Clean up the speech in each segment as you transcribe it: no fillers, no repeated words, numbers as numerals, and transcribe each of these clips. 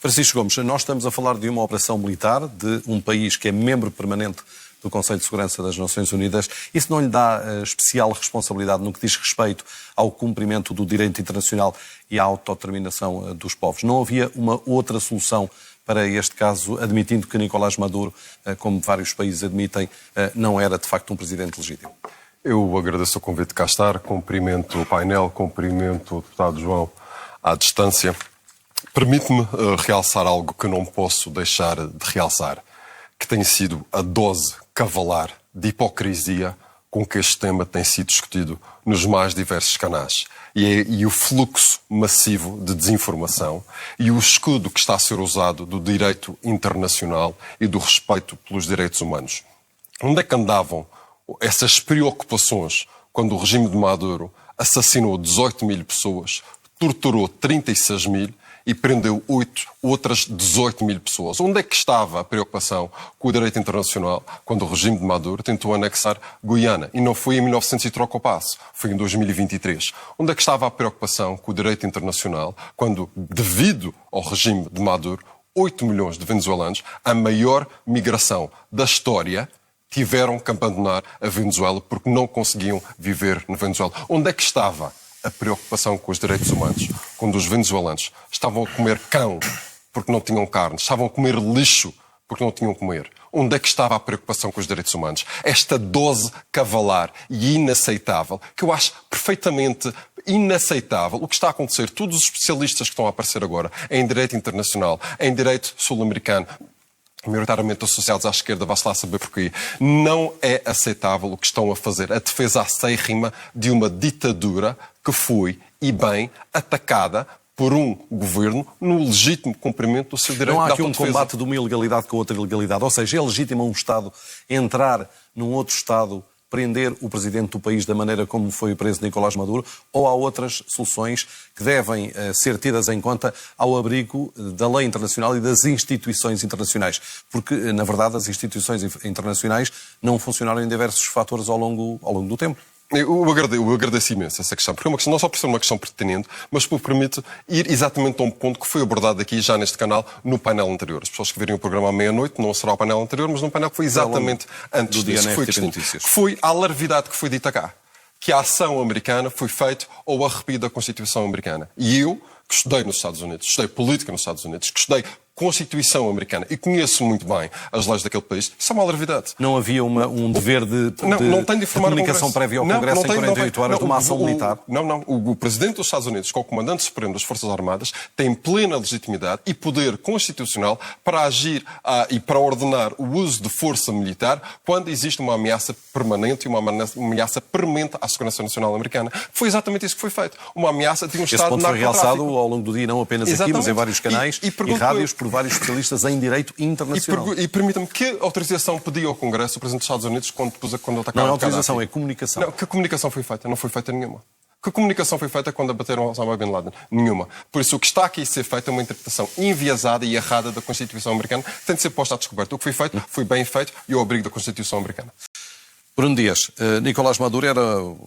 Francisco Gomes, nós estamos a falar de uma operação militar de um país que é membro permanente do Conselho de Segurança das Nações Unidas. Isso não lhe dá especial responsabilidade no que diz respeito ao cumprimento do direito internacional e à autodeterminação dos povos? Não havia uma outra solução para este caso, admitindo que Nicolás Maduro, como vários países admitem, não era de facto um presidente legítimo? Eu agradeço o convite de cá estar, cumprimento o painel, cumprimento o deputado João à distância. Permite-me realçar algo que não posso deixar de realçar, que tem sido a dose cavalar de hipocrisia com que este tema tem sido discutido nos mais diversos canais. E o fluxo massivo de desinformação e o escudo que está a ser usado do direito internacional e do respeito pelos direitos humanos. Onde é que andavam essas preocupações quando o regime de Maduro assassinou 18 mil pessoas, torturou 36 mil e prendeu 8 outras 18 mil pessoas? Onde é que estava a preocupação com o direito internacional quando o regime de Maduro tentou anexar Guiana? E não foi em 1900 e troca o passo, foi em 2023. Onde é que estava a preocupação com o direito internacional quando, devido ao regime de Maduro, 8 milhões de venezuelanos, a maior migração da história, tiveram que abandonar a Venezuela porque não conseguiam viver na Venezuela? Onde é que estava a preocupação com os direitos humanos quando os venezuelanos estavam a comer cão porque não tinham carne, estavam a comer lixo porque não tinham comer? Onde é que estava a preocupação com os direitos humanos? Esta dose cavalar e inaceitável, que eu acho perfeitamente inaceitável, o que está a acontecer, todos os especialistas que estão a aparecer agora em direito internacional, em direito sul-americano, maioritariamente associados à esquerda, vá-se lá saber porquê. Não é aceitável o que estão a fazer. A defesa acérrima de uma ditadura que foi, e bem, atacada por um governo no legítimo cumprimento do seu direito de autodefesa. Não há aqui um combate de uma ilegalidade com outra ilegalidade. Ou seja, é legítimo um Estado entrar num outro Estado, prender o presidente do país da maneira como foi preso Nicolás Maduro, ou há outras soluções que devem ser tidas em conta ao abrigo da lei internacional e das instituições internacionais? Porque, na verdade, as instituições internacionais não funcionaram em diversos fatores ao longo do tempo. Eu agradeço imenso essa questão, porque é uma questão, não só por ser uma questão pertinente, mas porque permite ir exatamente a um ponto que foi abordado aqui já neste canal no painel anterior. As pessoas que virem o programa à meia-noite, não será o painel anterior, mas num painel que foi exatamente antes disso, que foi a alarvidade que foi dita cá, que a ação americana foi feita ao arrepio da Constituição americana. E eu, que estudei nos Estados Unidos, estudei política nos Estados Unidos, que estudei Constituição americana e conheço muito bem as leis daquele país, isso é uma alarvidade. Não havia um dever de comunicação prévia ao Congresso em 48 horas de uma ação militar? Não. O Presidente dos Estados Unidos, que é o Comandante Supremo das Forças Armadas, tem plena legitimidade e poder constitucional para agir e para ordenar o uso de força militar quando existe uma ameaça permanente e uma ameaça premente à segurança nacional americana. Foi exatamente isso que foi feito. Uma ameaça de um Estado narcotráfico. Esse ponto foi realçado ao longo do dia, não apenas aqui, mas em vários canais e rádios, por vários especialistas em direito internacional. E permita-me, que autorização pedia ao Congresso o Presidente dos Estados Unidos quando atacava? Não é autorização, é comunicação. Não, que comunicação foi feita? Não foi feita nenhuma. Que comunicação foi feita quando abateram Osama Bin Laden? Nenhuma. Por isso, o que está aqui a ser feito é uma interpretação enviesada e errada da Constituição americana, que tem de ser posta à descoberta. O que foi feito foi bem feito e ao abrigo da Constituição americana. Bruno Dias, Nicolás Maduro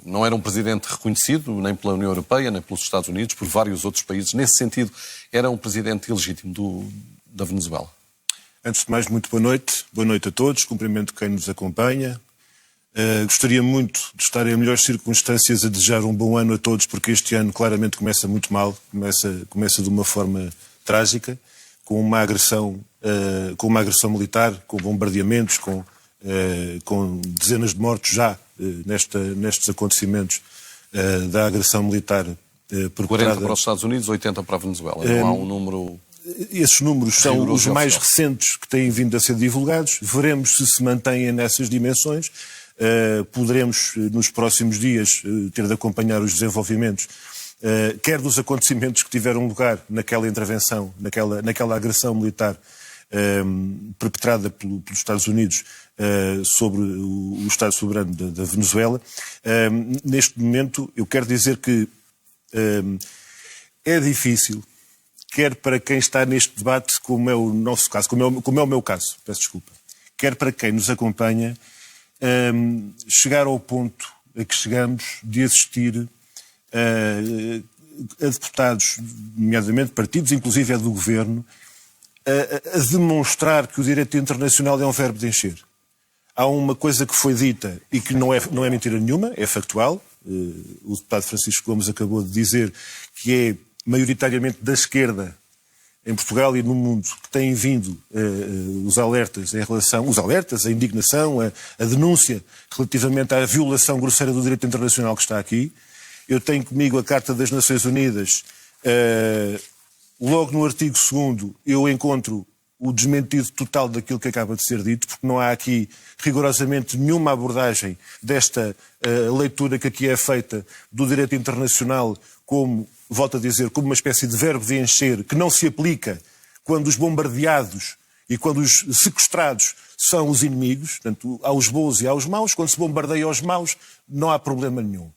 não era um presidente reconhecido nem pela União Europeia, nem pelos Estados Unidos, por vários outros países. Nesse sentido, era um presidente ilegítimo da Venezuela. Antes de mais, muito boa noite. Boa noite a todos. Cumprimento quem nos acompanha. Gostaria muito de estar em melhores circunstâncias a desejar um bom ano a todos, porque este ano claramente começa muito mal. Começa de uma forma trágica, com uma agressão militar, com bombardeamentos, com dezenas de mortos já nestes acontecimentos da agressão militar perpetrada. 40 para os Estados Unidos, 80 para a Venezuela. Não há um número... Esses números são os mais recentes que têm vindo a ser divulgados. Veremos se mantêm nessas dimensões. Poderemos, nos próximos dias, ter de acompanhar os desenvolvimentos, quer dos acontecimentos que tiveram lugar naquela intervenção, naquela agressão militar perpetrada pelos Estados Unidos sobre o Estado soberano da Venezuela. Neste momento, eu quero dizer que é difícil, quer para quem está neste debate, como é o nosso caso, como é o meu caso, peço desculpa, quer para quem nos acompanha, chegar ao ponto a que chegamos de assistir a deputados, nomeadamente partidos, inclusive do governo, a demonstrar que o direito internacional é um verbo de encher. Há uma coisa que foi dita e que não é mentira nenhuma, é factual. O deputado Francisco Gomes acabou de dizer que é maioritariamente da esquerda em Portugal e no mundo que têm vindo os alertas, a indignação, a denúncia relativamente à violação grosseira do direito internacional que está aqui. Eu tenho comigo a Carta das Nações Unidas. Logo no artigo 2º eu encontro o desmentido total daquilo que acaba de ser dito, porque não há aqui rigorosamente nenhuma abordagem desta leitura que aqui é feita do direito internacional como, volto a dizer, como uma espécie de verbo de encher que não se aplica quando os bombardeados e quando os sequestrados são os inimigos, portanto, aos bons e aos maus. Quando se bombardeia aos maus, não há problema nenhum.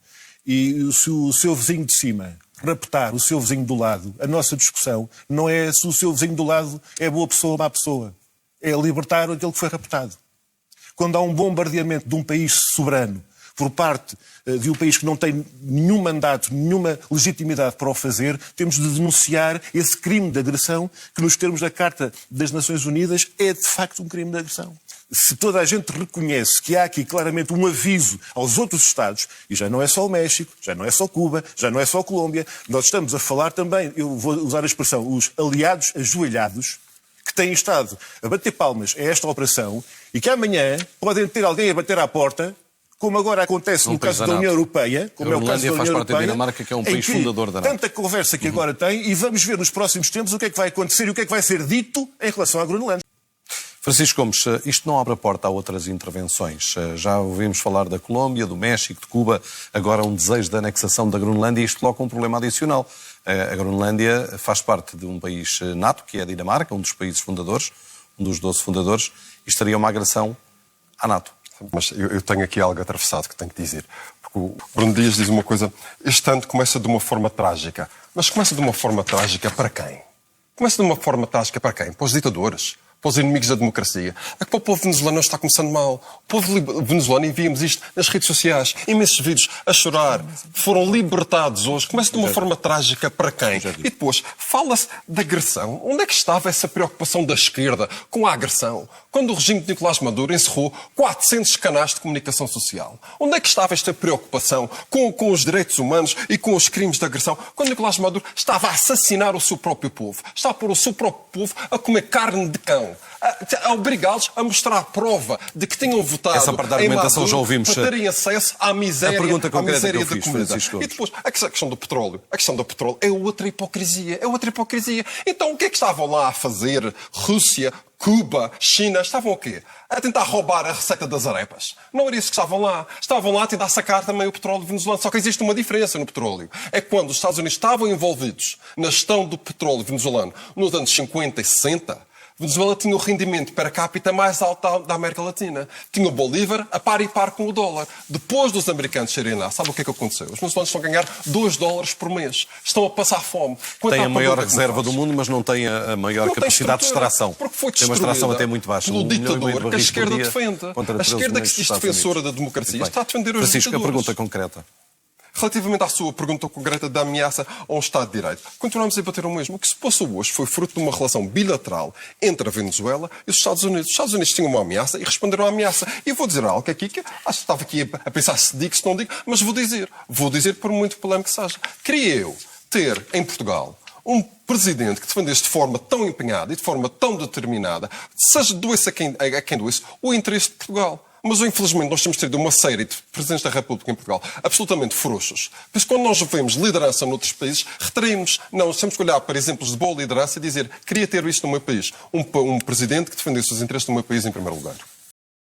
E se o seu vizinho de cima raptar o seu vizinho do lado, a nossa discussão não é se o seu vizinho do lado é boa pessoa ou má pessoa. É libertar aquele que foi raptado. Quando há um bombardeamento de um país soberano por parte de um país que não tem nenhum mandato, nenhuma legitimidade para o fazer, temos de denunciar esse crime de agressão que, nos termos da Carta das Nações Unidas, é de facto um crime de agressão. Se toda a gente reconhece que há aqui claramente um aviso aos outros Estados, e já não é só o México, já não é só Cuba, já não é só a Colômbia, nós estamos a falar também, eu vou usar a expressão, os aliados ajoelhados, que têm estado a bater palmas a esta operação e que amanhã podem ter alguém a bater à porta, como agora acontece no caso da União Europeia, como é o caso da União Europeia, da Dinamarca, que é um país fundador da NATO. Tanta conversa que agora tem, e vamos ver nos próximos tempos o que é que vai acontecer e o que é que vai ser dito em relação à Groenlândia. Francisco Gomes, isto não abre a porta a outras intervenções. Já ouvimos falar da Colômbia, do México, de Cuba, agora um desejo de anexação da Groenlândia e isto coloca um problema adicional. A Groenlândia faz parte de um país NATO, que é a Dinamarca, um dos países fundadores, um dos 12 fundadores, e estaria uma agressão à NATO. Mas eu tenho aqui algo atravessado que tenho que dizer. Porque o Bruno Dias diz uma coisa, este ano começa de uma forma trágica. Mas começa de uma forma trágica para quem? Começa de uma forma trágica para quem? Para os ditadores? Para os inimigos da democracia. É que para o povo venezuelano está começando mal. O povo venezuelano, e víamos isto nas redes sociais, imensos vídeos a chorar, foram libertados hoje. Começa de uma forma trágica para quem? E depois, fala-se de agressão. Onde é que estava essa preocupação da esquerda com a agressão? Quando o regime de Nicolás Maduro encerrou 400 canais de comunicação social. Onde é que estava esta preocupação com os direitos humanos e com os crimes de agressão? Quando Nicolás Maduro estava a assassinar o seu próprio povo. Estava a pôr o seu próprio povo a comer carne de cão. A obrigá-los a mostrar a prova de que tinham votado essa parte da argumentação já ouvimos para terem acesso à miséria, à miséria da comunidade. E depois, a questão do petróleo. A questão do petróleo é outra hipocrisia. É outra hipocrisia. Então, o que é que estavam lá a fazer? Rússia, Cuba, China, estavam o quê? A tentar roubar a receita das arepas. Não era isso que estavam lá. Estavam lá a tentar sacar também o petróleo venezuelano. Só que existe uma diferença no petróleo. É que quando os Estados Unidos estavam envolvidos na gestão do petróleo venezuelano nos anos 50 e 60, Venezuela tinha o rendimento per capita mais alto da América Latina. Tinha o Bolívar a par e par com o dólar. Depois dos americanos serem lá, sabe o que é que aconteceu? Os venezuelanos estão a ganhar $2 por mês. Estão a passar fome. Tem a maior reserva do mundo, mas não tem a maior capacidade de extração. Porque foi tem uma extração até muito baixa. Pelo ditador que a esquerda defende. A esquerda que se diz defensora da democracia está a defender os Francisco, ditadores. a pergunta concreta. Relativamente à sua pergunta concreta da ameaça a um Estado de Direito, continuamos a debater o mesmo. O que se passou hoje foi fruto de uma relação bilateral entre a Venezuela e os Estados Unidos. Os Estados Unidos tinham uma ameaça e responderam à ameaça. E eu vou dizer algo aqui que acho que estava aqui a pensar se digo, se não digo, mas vou dizer. Vou dizer por muito polémico que seja. Queria eu ter em Portugal um presidente que defendesse de forma tão empenhada e de forma tão determinada, seja doesse a quem doesse, o interesse de Portugal. Mas, infelizmente, nós temos tido uma série de presidentes da República em Portugal absolutamente frouxos. Por isso, quando nós vemos liderança noutros países, retraímos. Não, nós temos que olhar para exemplos de boa liderança e dizer queria ter isto no meu país. Um presidente que defendesse os interesses do meu país em primeiro lugar.